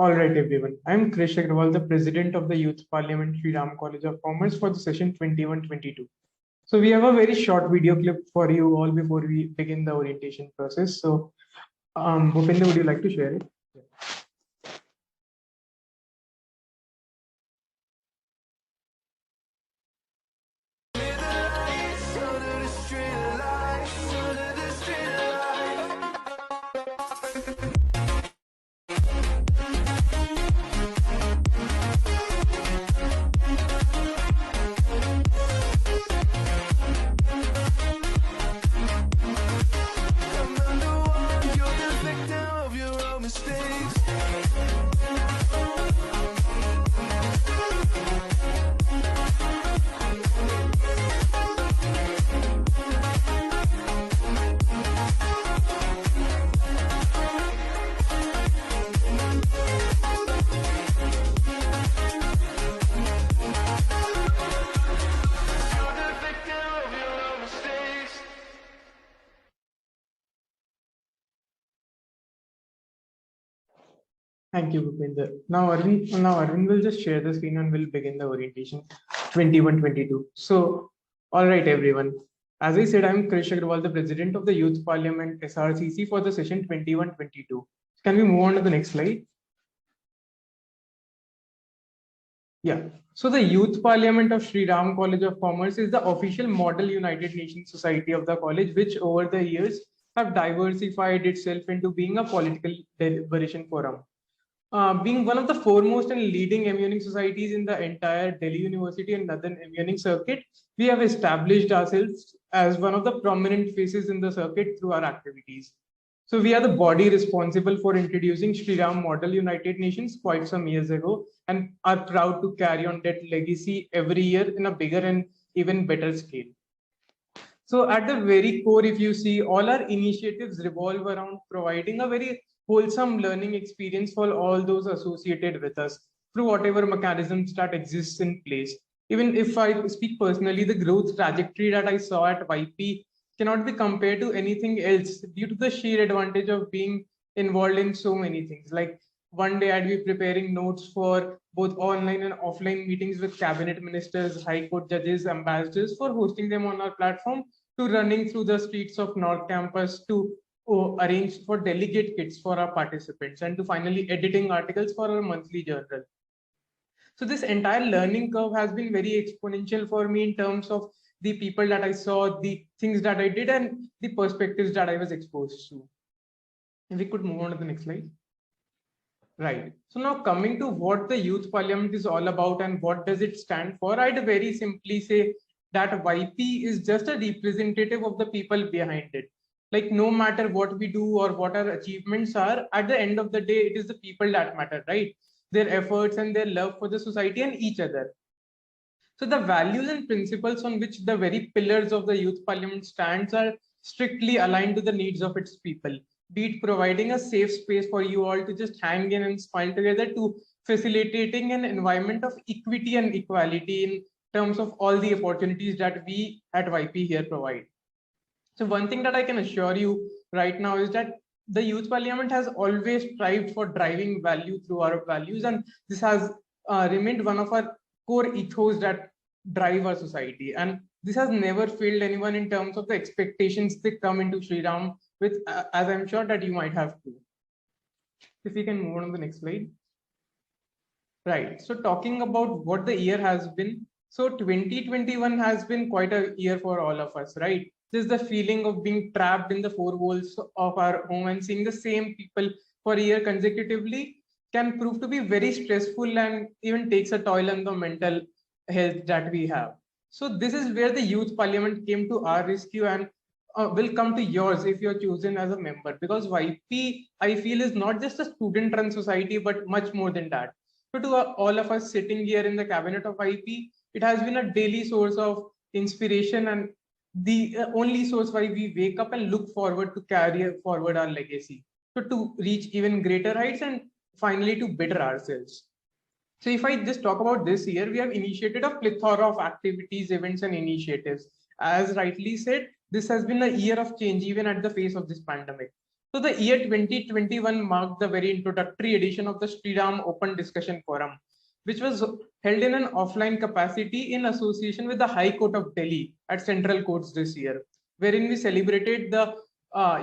All right, everyone. I'm Krish Agrawal, the President of the Youth Parliament, Sri Ram College of Commerce for the session 21-22. So we have a very short video clip for you all before we begin the orientation process. So, Bhupendra, would you like to share it? Thank you, Bhupendra. Now Arvind will just share the screen and we'll begin the orientation 21-22. So, all right, everyone. As I said, I'm Krish Agrawal, the President of the Youth Parliament SRCC for the session 21-22. Can we move on to the next slide? Yeah. So the Youth Parliament of Sri Ram College of Commerce is the official model United Nations Society of the college, which over the years have diversified itself into being a political deliberation forum. Being one of the foremost and leading immuning societies in the entire Delhi University and Northern Immuning Circuit, we have established ourselves as one of the prominent faces in the circuit through our activities. So we are the body responsible for introducing Sri Ram Model United Nations quite some years ago and are proud to carry on that legacy every year in a bigger and even better scale. So at the very core, if you see, all our initiatives revolve around providing a very wholesome learning experience for all those associated with us through whatever mechanisms that exists in place. Even if I speak personally, the growth trajectory that I saw at YP cannot be compared to anything else due to the sheer advantage of being involved in so many things. Like one day I'd be preparing notes for both online and offline meetings with cabinet ministers, high court judges, ambassadors for hosting them on our platform, to running through the streets of North Campus to arrange for delegate kits for our participants, and to finally editing articles for our monthly journal. So this entire learning curve has been very exponential for me in terms of the people that I saw, the things that I did, and the perspectives that I was exposed to. If we could move on to the next slide. Right. So now coming to what the Youth Parliament is all about and what does it stand for, I'd very simply say that YP is just a representative of the people behind it. Like no matter what we do or what our achievements are, at the end of the day, it is the people that matter, right? Their efforts and their love for the society and each other. So the values and principles on which the very pillars of the Youth Parliament stands are strictly aligned to the needs of its people, be it providing a safe space for you all to just hang in and smile together, to facilitating an environment of equity and equality in terms of all the opportunities that we at YP here provide. So one thing that I can assure you right now is that the Youth Parliament has always strived for driving value through our values, and this has remained one of our core ethos that drive our society. And this has never failed anyone in terms of the expectations they come into Sri Ram with, as I'm sure that you might have too. If we can move on to the next slide. Right. So talking about what the year has been. So 2021 has been quite a year for all of us, right? Just the feeling of being trapped in the four walls of our home and seeing the same people for a year consecutively can prove to be very stressful and even takes a toll on the mental health that we have. So this is where the Youth Parliament came to our rescue and will come to yours if you're chosen as a member, because YP, I feel, is not just a student-run society, but much more than that. So to all of us sitting here in the cabinet of YP, it has been a daily source of inspiration and the only source why we wake up and look forward to carry forward our legacy. So to reach even greater heights and finally to better ourselves. So if I just talk about this year, we have initiated a plethora of activities, events, and initiatives. As rightly said, this has been a year of change, even at the face of this pandemic. So the year 2021 marked the very introductory edition of the Sri Ram Open Discussion Forum, which was held in an offline capacity in association with the High Court of Delhi at Central Courts this year, wherein we celebrated the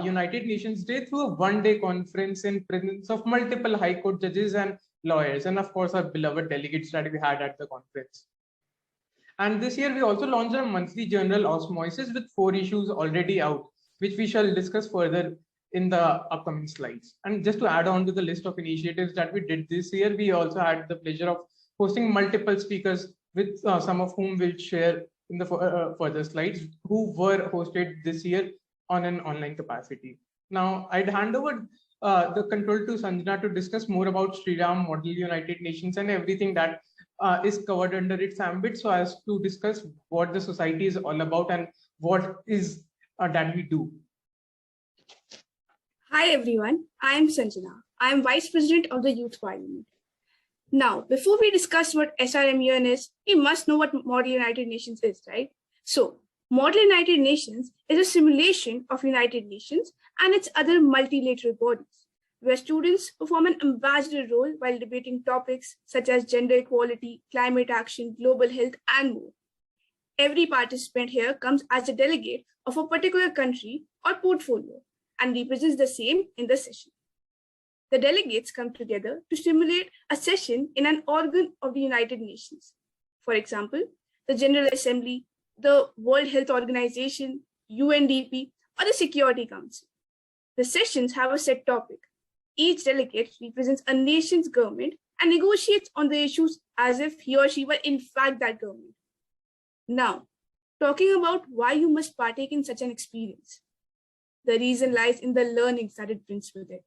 United Nations Day through a one-day conference in presence of multiple High Court judges and lawyers, and of course our beloved delegates that we had at the conference. And this year we also launched our monthly journal Osmosis with 4 issues already out, which we shall discuss further in the upcoming slides. And just to add on to the list of initiatives that we did this year, we also had the pleasure of hosting multiple speakers, with some of whom we'll share in the further slides, who were hosted this year on an online capacity. Now, I'd hand over the control to Sanjana to discuss more about Sri Ram Model United Nations and everything that is covered under its ambit, so as to discuss what the society is all about and what is that we do. Hi everyone, I am Sanjana. I am Vice President of the Youth Parliament. Now, before we discuss what SRMUN is, we must know what Model United Nations is, right? So, Model United Nations is a simulation of United Nations and its other multilateral bodies, where students perform an ambassador role while debating topics such as gender equality, climate action, global health, and more. Every participant here comes as a delegate of a particular country or portfolio and represents the same in the session. The delegates come together to simulate a session in an organ of the United Nations. For example, the General Assembly, the World Health Organization, UNDP, or the Security Council. The sessions have a set topic. Each delegate represents a nation's government and negotiates on the issues as if he or she were in fact that government. Now, talking about why you must partake in such an experience. The reason lies in the learnings that it brings with it.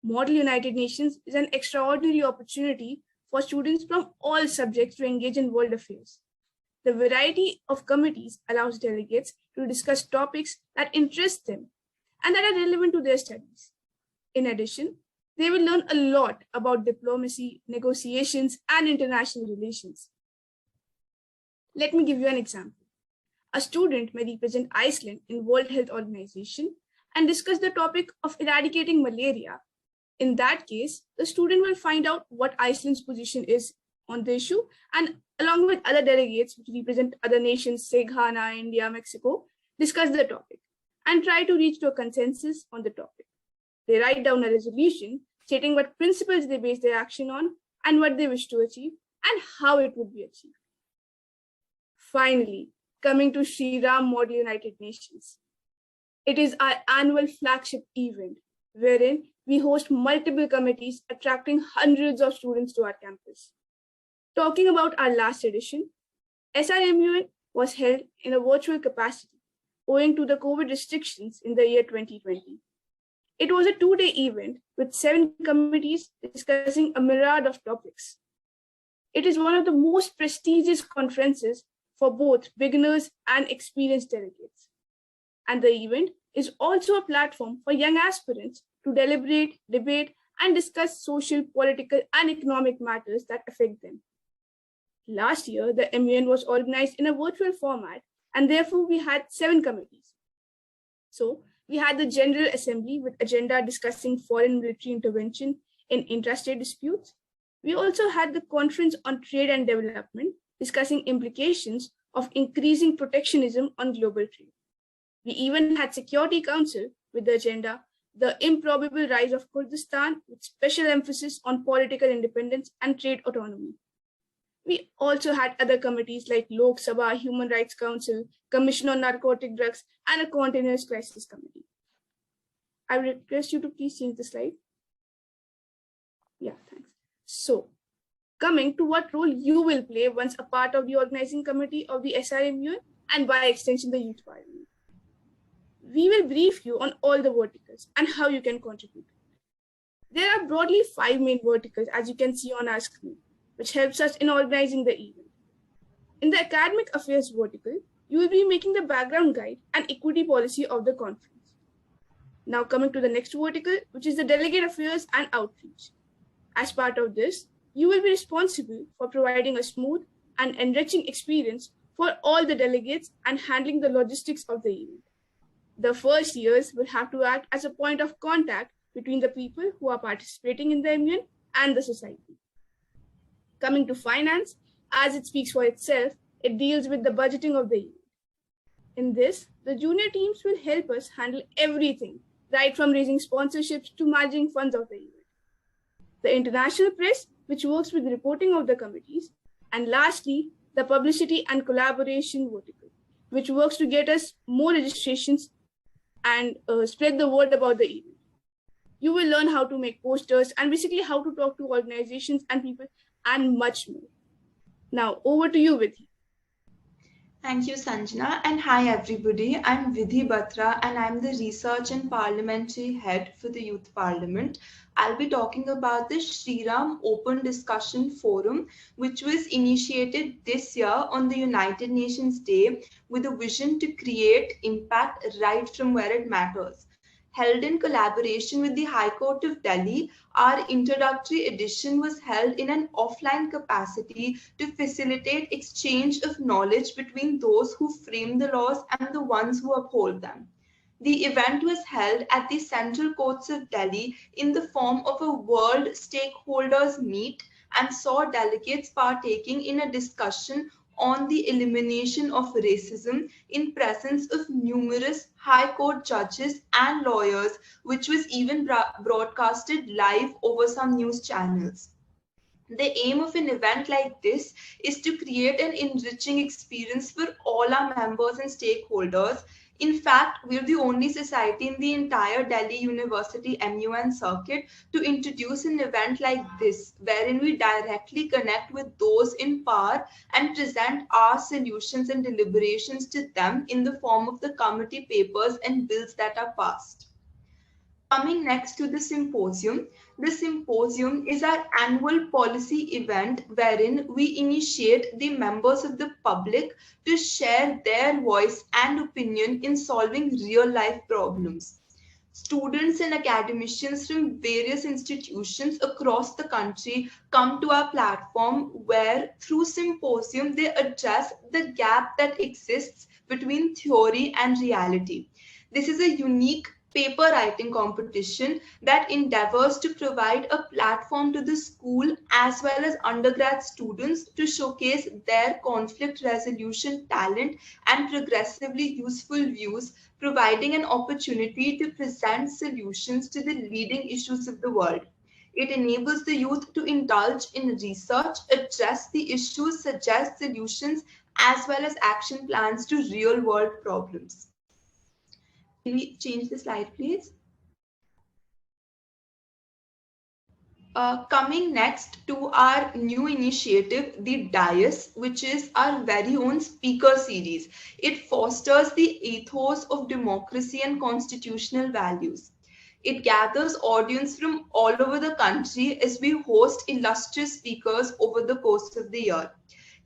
Model United Nations is an extraordinary opportunity for students from all subjects to engage in world affairs. The variety of committees allows delegates to discuss topics that interest them and that are relevant to their studies. In addition, they will learn a lot about diplomacy, negotiations, and international relations. Let me give you an example. A student may represent Iceland in World Health Organization and discuss the topic of eradicating malaria. In that case, the student will find out what Iceland's position is on the issue, and along with other delegates which represent other nations, say Ghana, India, Mexico, discuss the topic and try to reach to a consensus on the topic. They write down a resolution stating what principles they base their action on and what they wish to achieve and how it would be achieved. Finally, coming to Sri Ram Model United Nations. It is our annual flagship event wherein we host multiple committees attracting hundreds of students to our campus. Talking about our last edition, SRMUN was held in a virtual capacity owing to the COVID restrictions in the year 2020. It was a 2-day event with 7 committees discussing a myriad of topics. It is one of the most prestigious conferences for both beginners and experienced delegates. And the event is also a platform for young aspirants to deliberate, debate, and discuss social, political, and economic matters that affect them. Last year, the MUN was organized in a virtual format, and therefore we had 7 committees. So we had the General Assembly with agenda discussing foreign military intervention in intrastate disputes. We also had the Conference on Trade and Development, discussing implications of increasing protectionism on global trade. We even had Security Council with the agenda, the improbable rise of Kurdistan with special emphasis on political independence and trade autonomy. We also had other committees like Lok Sabha, Human Rights Council, Commission on Narcotic Drugs, and a Continuous Crisis Committee. I request you to please change the slide. Yeah, thanks. So, coming to what role you will play once a part of the organizing committee of the SRMUN and by extension the Youth Parliament. We will brief you on all the verticals and how you can contribute. There are broadly 5 main verticals as you can see on our screen, which helps us in organizing the event. In the academic affairs vertical, you will be making the background guide and equity policy of the conference. Now coming to the next vertical, which is the delegate affairs and outreach. As part of this, you will be responsible for providing a smooth and enriching experience for all the delegates and handling the logistics of the event. The first years will have to act as a point of contact between the people who are participating in the event and the society. Coming to finance, as it speaks for itself, it deals with the budgeting of the event. In this, the junior teams will help us handle everything, right from raising sponsorships to managing funds of the event. The international press, which works with the reporting of the committees, and lastly, the publicity and collaboration vertical, which works to get us more registrations and spread the word about the event. You will learn how to make posters and basically how to talk to organizations and people and much more. Now, over to you, Vidhi. Thank you, Sanjana, and hi everybody. I'm Vidhi Batra and I'm the Research and Parliamentary Head for the Youth Parliament. I'll be talking about the Shriram Open Discussion Forum, which was initiated this year on the United Nations Day with a vision to create impact right from where it matters. Held in collaboration with the High Court of Delhi, our introductory edition was held in an offline capacity to facilitate exchange of knowledge between those who frame the laws and the ones who uphold them. The event was held at the Central Courts of Delhi in the form of a World Stakeholders Meet and saw delegates partaking in a discussion on the elimination of racism in presence of numerous High Court judges and lawyers, which was even broadcasted live over some news channels. The aim of an event like this is to create an enriching experience for all our members and stakeholders. In fact, we're the only society in the entire Delhi University MUN circuit to introduce an event like this, wherein we directly connect with those in power and present our solutions and deliberations to them in the form of the committee papers and bills that are passed. Coming next to the symposium is our annual policy event wherein we initiate the members of the public to share their voice and opinion in solving real life problems. Students and academicians from various institutions across the country come to our platform where through symposium they address the gap that exists between theory and reality. This is a unique paper writing competition that endeavors to provide a platform to the school as well as undergrad students to showcase their conflict resolution talent and progressively useful views, providing an opportunity to present solutions to the leading issues of the world. It enables the youth to indulge in research, address the issues, suggest solutions, as well as action plans to real-world problems. Can we change the slide, please? Coming next to our new initiative, the DIAS, which is our very own speaker series. It fosters the ethos of democracy and constitutional values. It gathers audience from all over the country as we host illustrious speakers over the course of the year.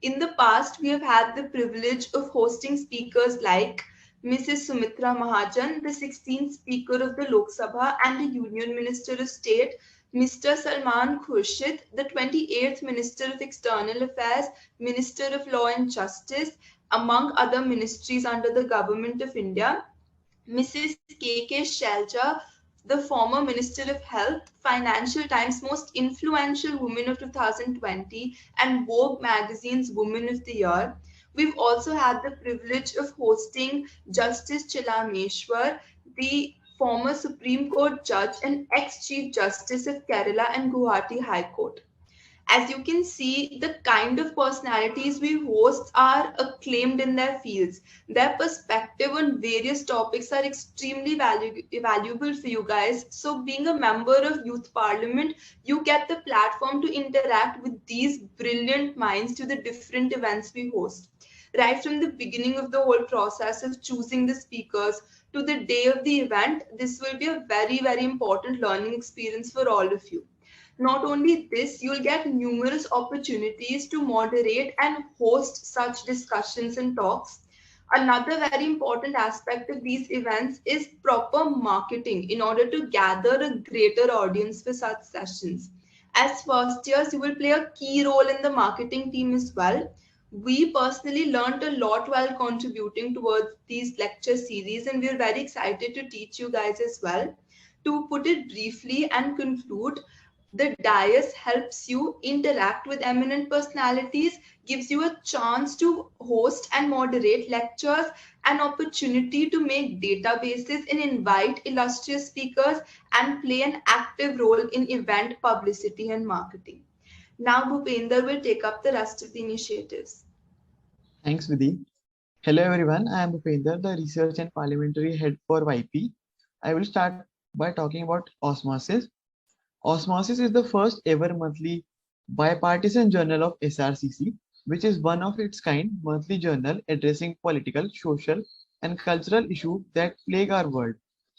In the past, we have had the privilege of hosting speakers like Mrs. Sumitra Mahajan, the 16th Speaker of the Lok Sabha and the Union Minister of State, Mr. Salman Khurshid, the 28th Minister of External Affairs, Minister of Law and Justice, among other ministries under the Government of India, Mrs. K.K. Shelja, the former Minister of Health, Financial Times' most influential woman of 2020, and Vogue magazine's Woman of the Year. We've also had the privilege of hosting Justice Chilameshwar, the former Supreme Court judge and ex-Chief Justice of Kerala and Guwahati High Court. As you can see, the kind of personalities we host are acclaimed in their fields. Their perspective on various topics are extremely valuable for you guys. So being a member of Youth Parliament, you get the platform to interact with these brilliant minds to the different events we host. Right from the beginning of the whole process of choosing the speakers to the day of the event, this will be a very, very important learning experience for all of you. Not only this, you'll get numerous opportunities to moderate and host such discussions and talks. Another very important aspect of these events is proper marketing in order to gather a greater audience for such sessions. As first years, you will play a key role in the marketing team as well. We personally learned a lot while contributing towards these lecture series, and we're very excited to teach you guys as well. To put it briefly and conclude, the dais helps you interact with eminent personalities, gives you a chance to host and moderate lectures, an opportunity to make databases and invite illustrious speakers, and play an active role in event publicity and marketing. Now, Bhupender will take up the rest of the initiatives. Thanks, Vidhi. Hello, everyone. I am Bhupender, the Research and Parliamentary Head for YP. I will start by talking about Osmosis. Osmosis is the first ever monthly bipartisan journal of SRCC, which is one of its kind monthly journal addressing political, social, and cultural issues that plague our world.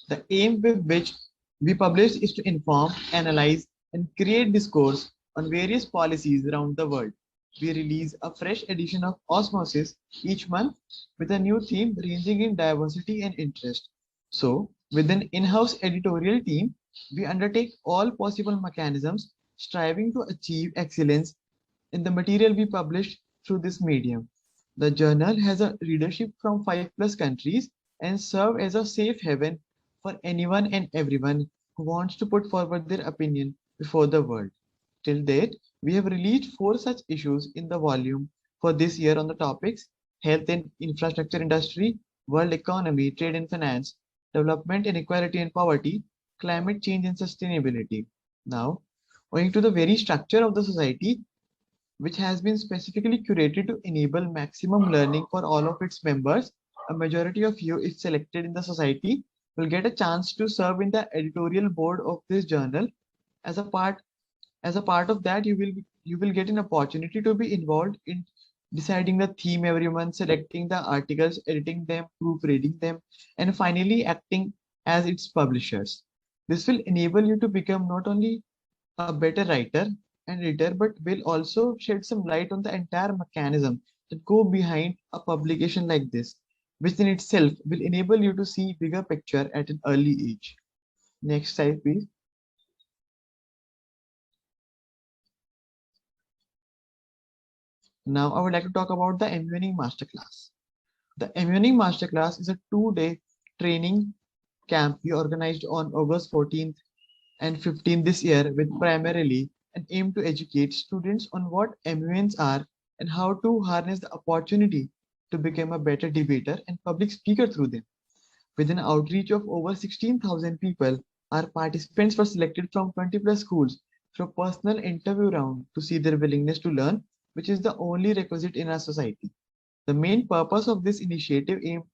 The aim with which we publish is to inform, analyze, and create discourse on various policies around the world. We release a fresh edition of Osmosis each month with a new theme ranging in diversity and interest. So, with an in-house editorial team, we undertake all possible mechanisms striving to achieve excellence in the material we publish through this medium. The journal has a readership from 5+ countries and serve as a safe haven for anyone and everyone who wants to put forward their opinion before the world. Till date, we have released 4 such issues in the volume for this year on the topics health and infrastructure industry, world economy, trade and finance, development, inequality and poverty, climate change and sustainability. Now, owing to the very structure of the society, which has been specifically curated to enable maximum learning for all of its members, a majority of you, if selected in the society, will get a chance to serve in the editorial board of this journal. As a part of that, you will get an opportunity to be involved in deciding the theme every month, selecting the articles, editing them, proofreading them, and finally acting as its publishers. This will enable you to become not only a better writer and reader, but will also shed some light on the entire mechanism that go behind a publication like this, which in itself will enable you to see bigger picture at an early age. Next slide, please. Now, I would like to talk about the Immuning Masterclass. The Immuning Masterclass is a 2-day training camp we organized on August 14th and 15th this year with primarily an aim to educate students on what MUNs are and how to harness the opportunity to become a better debater and public speaker through them. With an outreach of over 16,000 people, our participants were selected from 20+ schools through a personal interview round to see their willingness to learn, which is the only requisite in our society. The main purpose of this initiative aimed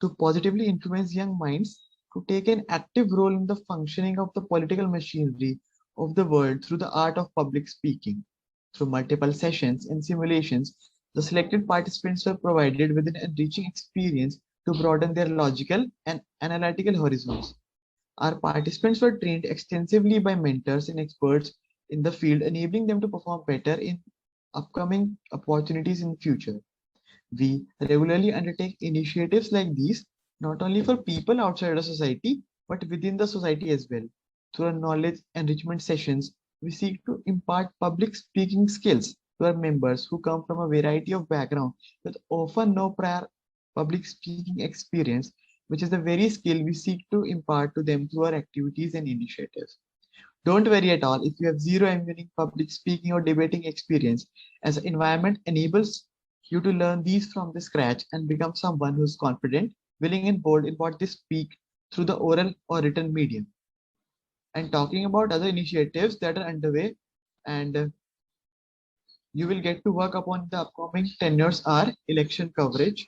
to positively influence young minds to take an active role in the functioning of the political machinery of the world through the art of public speaking. Through multiple sessions and simulations, the selected participants were provided with an enriching experience to broaden their logical and analytical horizons. Our participants were trained extensively by mentors and experts in the field, enabling them to perform better in upcoming opportunities in future. We regularly undertake initiatives like these, not only for people outside the society, but within the society as well. Through our knowledge enrichment sessions, we seek to impart public speaking skills to our members who come from a variety of backgrounds with often no prior public speaking experience, which is the very skill we seek to impart to them through our activities and initiatives. Don't worry at all if you have zero immuning public speaking or debating experience, as the environment enables you to learn these from the scratch and become someone who's confident, willing and bold in what they speak through the oral or written medium. And talking about other initiatives that are underway and you will get to work upon the upcoming tenures are election coverage.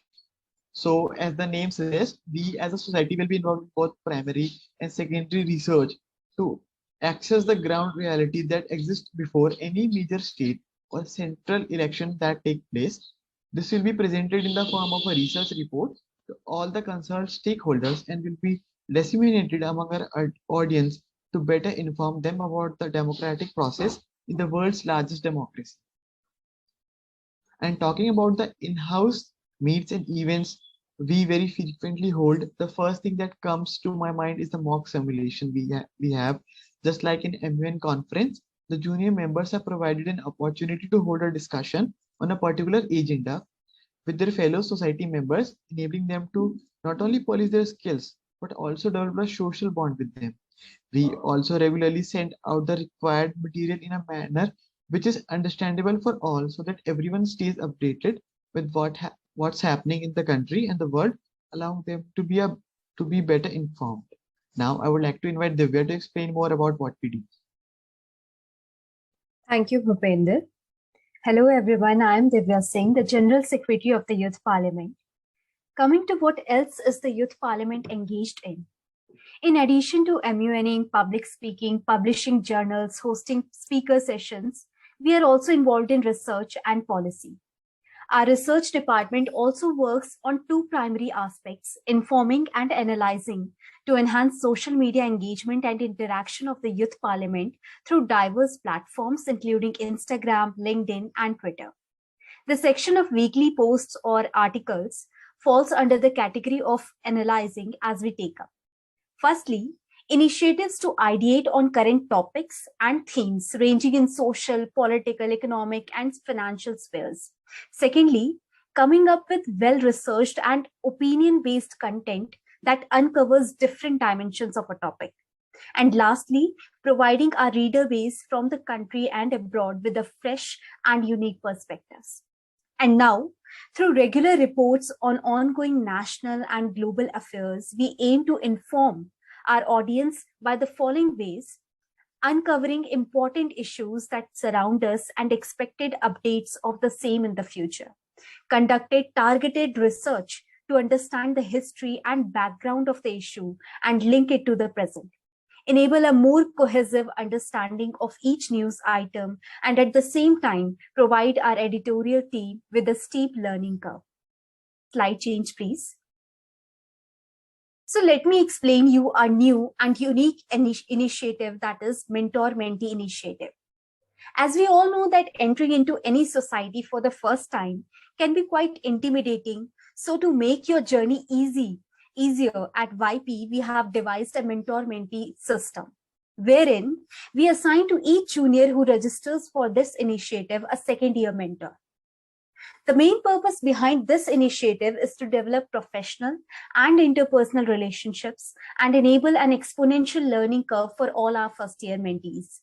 So as the name suggests, we as a society will be involved in both primary and secondary research to access the ground reality that exists before any major state or central election that take place. This will be presented in the form of a research report to all the concerned stakeholders and will be disseminated among our audience to better inform them about the democratic process in the world's largest democracy. And talking about the in-house meets and events we very frequently hold, the first thing that comes to my mind is the mock simulation we have. Just like in MUN conference, the junior members are provided an opportunity to hold a discussion on a particular agenda with their fellow society members, enabling them to not only polish their skills, but also develop a social bond with them. We also regularly send out the required material in a manner which is understandable for all so that everyone stays updated with what's happening in the country and the world, allowing them to be better informed. Now, I would like to invite Divya to explain more about what we do. Thank you, Bhupender. Hello, everyone. I am Divya Singh, the General Secretary of the Youth Parliament. Coming to what else is the Youth Parliament engaged in? In addition to MUNing, public speaking, publishing journals, hosting speaker sessions, we are also involved in research and policy. Our research department also works on two primary aspects, informing and analyzing, to enhance social media engagement and interaction of the Youth Parliament through diverse platforms, including Instagram, LinkedIn, and Twitter. The section of weekly posts or articles falls under the category of analyzing as we take up. Firstly, initiatives to ideate on current topics and themes ranging in social, political, economic, and financial spheres. Secondly, coming up with well-researched and opinion-based content that uncovers different dimensions of a topic. And lastly, providing our reader base from the country and abroad with a fresh and unique perspectives. And now, through regular reports on ongoing national and global affairs, we aim to inform our audience by the following ways: uncovering important issues that surround us and expected updates of the same in the future, conducted targeted research to understand the history and background of the issue and link it to the present, enable a more cohesive understanding of each news item, and at the same time provide our editorial team with a steep learning curve. Slide change, please. So let me explain you our new and unique initiative, that is Mentor-Mentee Initiative. As we all know that entering into any society for the first time can be quite intimidating. So to make your journey easier, at YP, we have devised a mentor-mentee system, wherein we assign to each junior who registers for this initiative a second-year mentor. The main purpose behind this initiative is to develop professional and interpersonal relationships and enable an exponential learning curve for all our first-year mentees.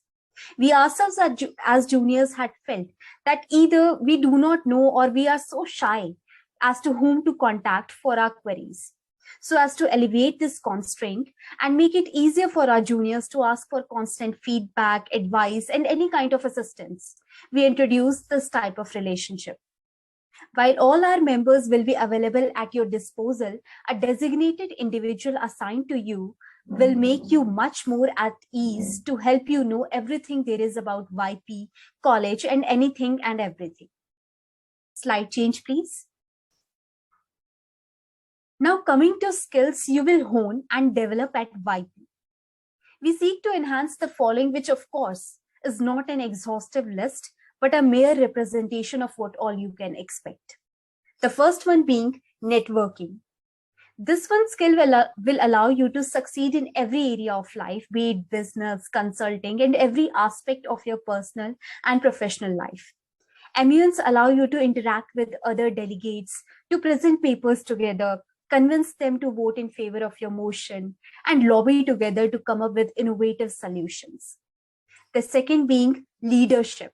We ourselves as juniors had felt that either we do not know or we are so shy as to whom to contact for our queries. So as to alleviate this constraint and make it easier for our juniors to ask for constant feedback, advice, and any kind of assistance, we introduced this type of relationship. While all our members will be available at your disposal, a designated individual assigned to you will make you much more at ease to help you know everything there is about YP, college, and anything and everything. Slide change, please. Now coming to skills you will hone and develop at YP. We seek to enhance the following, which of course is not an exhaustive list, but a mere representation of what all you can expect. The first one being networking. This one skill will allow you to succeed in every area of life, be it business, consulting, and every aspect of your personal and professional life. MUNs allow you to interact with other delegates, to present papers together, convince them to vote in favor of your motion, and lobby together to come up with innovative solutions. The second being leadership.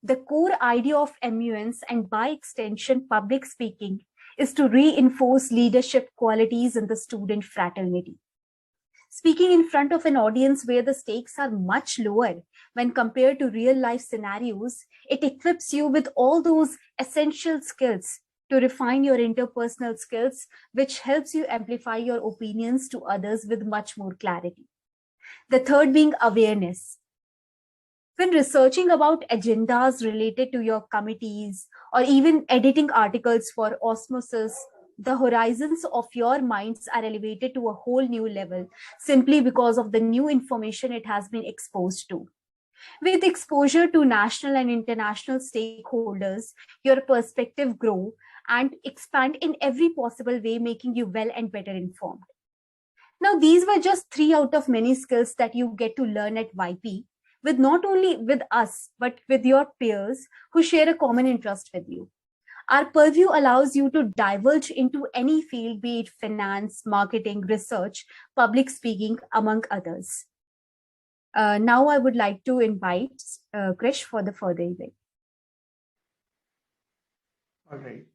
The core idea of MUNs, and by extension public speaking, is to reinforce leadership qualities in the student fraternity. Speaking in front of an audience where the stakes are much lower when compared to real life scenarios, it equips you with all those essential skills to refine your interpersonal skills, which helps you amplify your opinions to others with much more clarity. The third being awareness. When researching about agendas related to your committees or even editing articles for Osmosis, the horizons of your minds are elevated to a whole new level simply because of the new information it has been exposed to. With exposure to national and international stakeholders, your perspective grows and expand in every possible way, making you well and better informed. Now, these were just 3 out of many skills that you get to learn at YP. with not only with us, but with your peers who share a common interest with you. Our purview allows you to divulge into any field, be it finance, marketing, research, public speaking, among others. Now I would like to invite Krish for the further event. All right.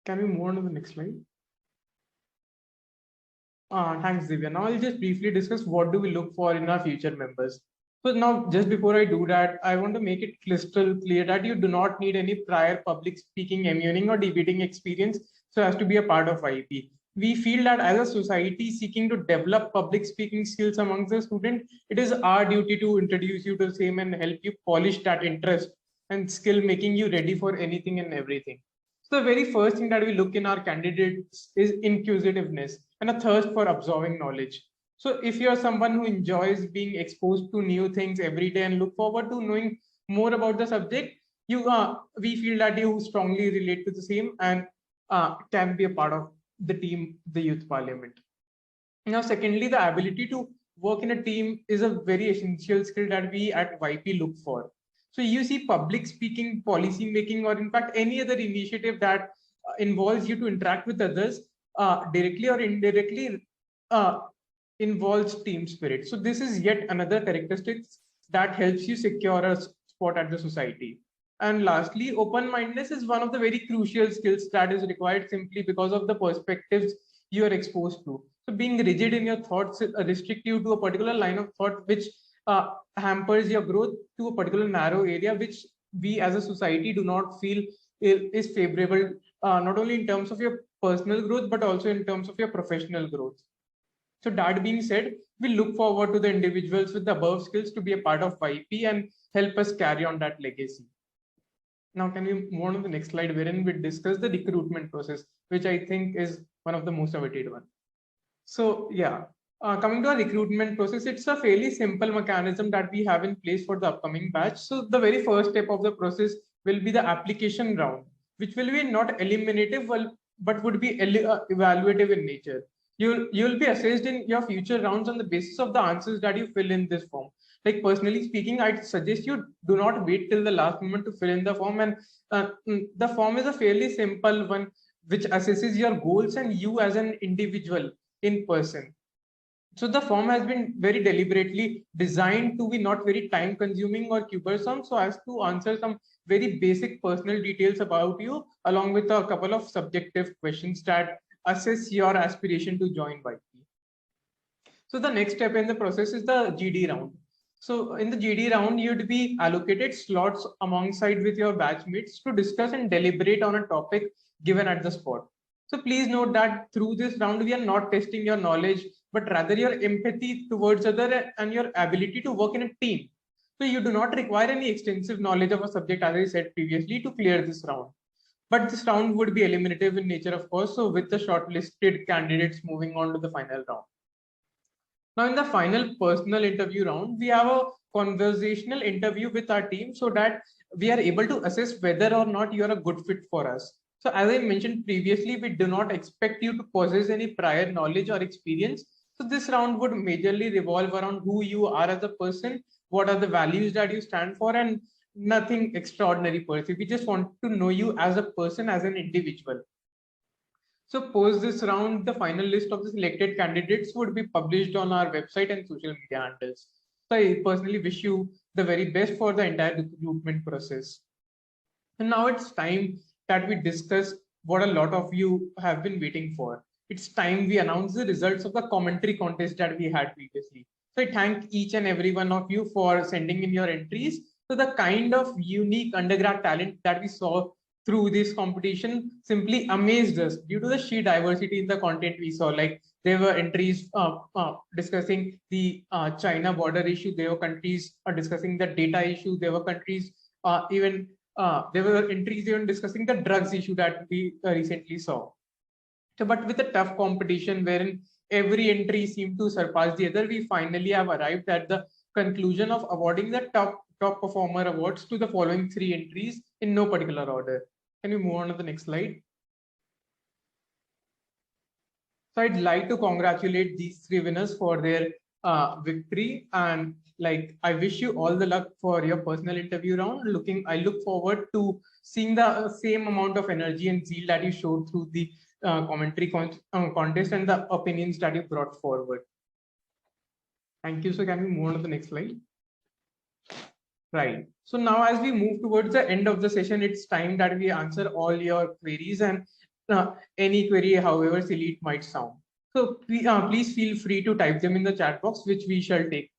Can we move on to the next slide? Thanks, Divya. Now I'll just briefly discuss what do we look for in our future members. So now, just before I do that, I want to make it crystal clear that you do not need any prior public speaking, immuning, or debating experience so as to be a part of IEP. We feel that as a society seeking to develop public speaking skills amongst the student, it is our duty to introduce you to the same and help you polish that interest and skill, making you ready for anything and everything. So the very first thing that we look in our candidates is inquisitiveness and a thirst for absorbing knowledge. So if you're someone who enjoys being exposed to new things every day and look forward to knowing more about the subject, we feel that you strongly relate to the same and can be a part of the team, the Youth Parliament. Now, secondly, the ability to work in a team is a very essential skill that we at YP look for. So you see public speaking, policy making, or in fact, any other initiative that involves you to interact with others directly or indirectly involves team spirit. So this is yet another characteristic that helps you secure a spot at the society. And lastly, open-mindedness is one of the very crucial skills that is required simply because of the perspectives you are exposed to. So being rigid in your thoughts restrict you to a particular line of thought, which hampers your growth to a particular narrow area, which we as a society do not feel is favorable, not only in terms of your personal growth, but also in terms of your professional growth. So that being said, we look forward to the individuals with the above skills to be a part of YP and help us carry on that legacy. Now, can we move on to the next slide, wherein we discuss the recruitment process, which I think is one of the most awaited one. So yeah, coming to our recruitment process, it's a fairly simple mechanism that we have in place for the upcoming batch. So the very first step of the process will be the application round, which will be not eliminative, but would be evaluative in nature. You'll be assessed in your future rounds on the basis of the answers that you fill in this form. Like personally speaking, I'd suggest you do not wait till the last moment to fill in the form. And the form is a fairly simple one, which assesses your goals and you as an individual in person. So the form has been very deliberately designed to be not very time consuming or cumbersome, so as to answer some very basic personal details about you, along with a couple of subjective questions that assess your aspiration to join YP. So the next step in the process is the GD round. So in the GD round, you'd be allocated slots alongside with your batchmates to discuss and deliberate on a topic given at the spot. So please note that through this round, we are not testing your knowledge, but rather your empathy towards other and your ability to work in a team. So you do not require any extensive knowledge of a subject, as I said previously, to clear this round. But this round would be eliminative in nature, of course, so with the shortlisted candidates moving on to the final round. Now, in the final personal interview round, we have a conversational interview with our team so that we are able to assess whether or not you are a good fit for us. So as I mentioned previously, we do not expect you to possess any prior knowledge or experience. So this round would majorly revolve around who you are as a person, what are the values that you stand for, and nothing extraordinary per se. We just want to know you as a person, as an individual. So post this round, the final list of the selected candidates would be published on our website and social media handles. So I personally wish you the very best for the entire recruitment process. And now it's time that we discuss what a lot of you have been waiting for. It's time we announce the results of the commentary contest that we had previously. So I thank each and every one of you for sending in your entries. So the kind of unique undergrad talent that we saw through this competition simply amazed us due to the sheer diversity in the content we saw. Like there were entries discussing the China border issue. There were countries discussing the data issue. There were countries there were entries even discussing the drugs issue that we recently saw. So, but with a tough competition wherein every entry seemed to surpass the other, we finally have arrived at the conclusion of awarding the top performer awards to the following 3 entries in no particular order. Can we move on to the next slide? So I'd like to congratulate these 3 winners for their victory, and like I wish you all the luck for your personal interview round. I look forward to seeing the same amount of energy and zeal that you showed through the commentary contest and the opinions that you brought forward. Thank you. So can we move on to the next slide? Right. So now as we move towards the end of the session, it's time that we answer all your queries and any query, however silly it might sound. So please feel free to type them in the chat box, which we shall take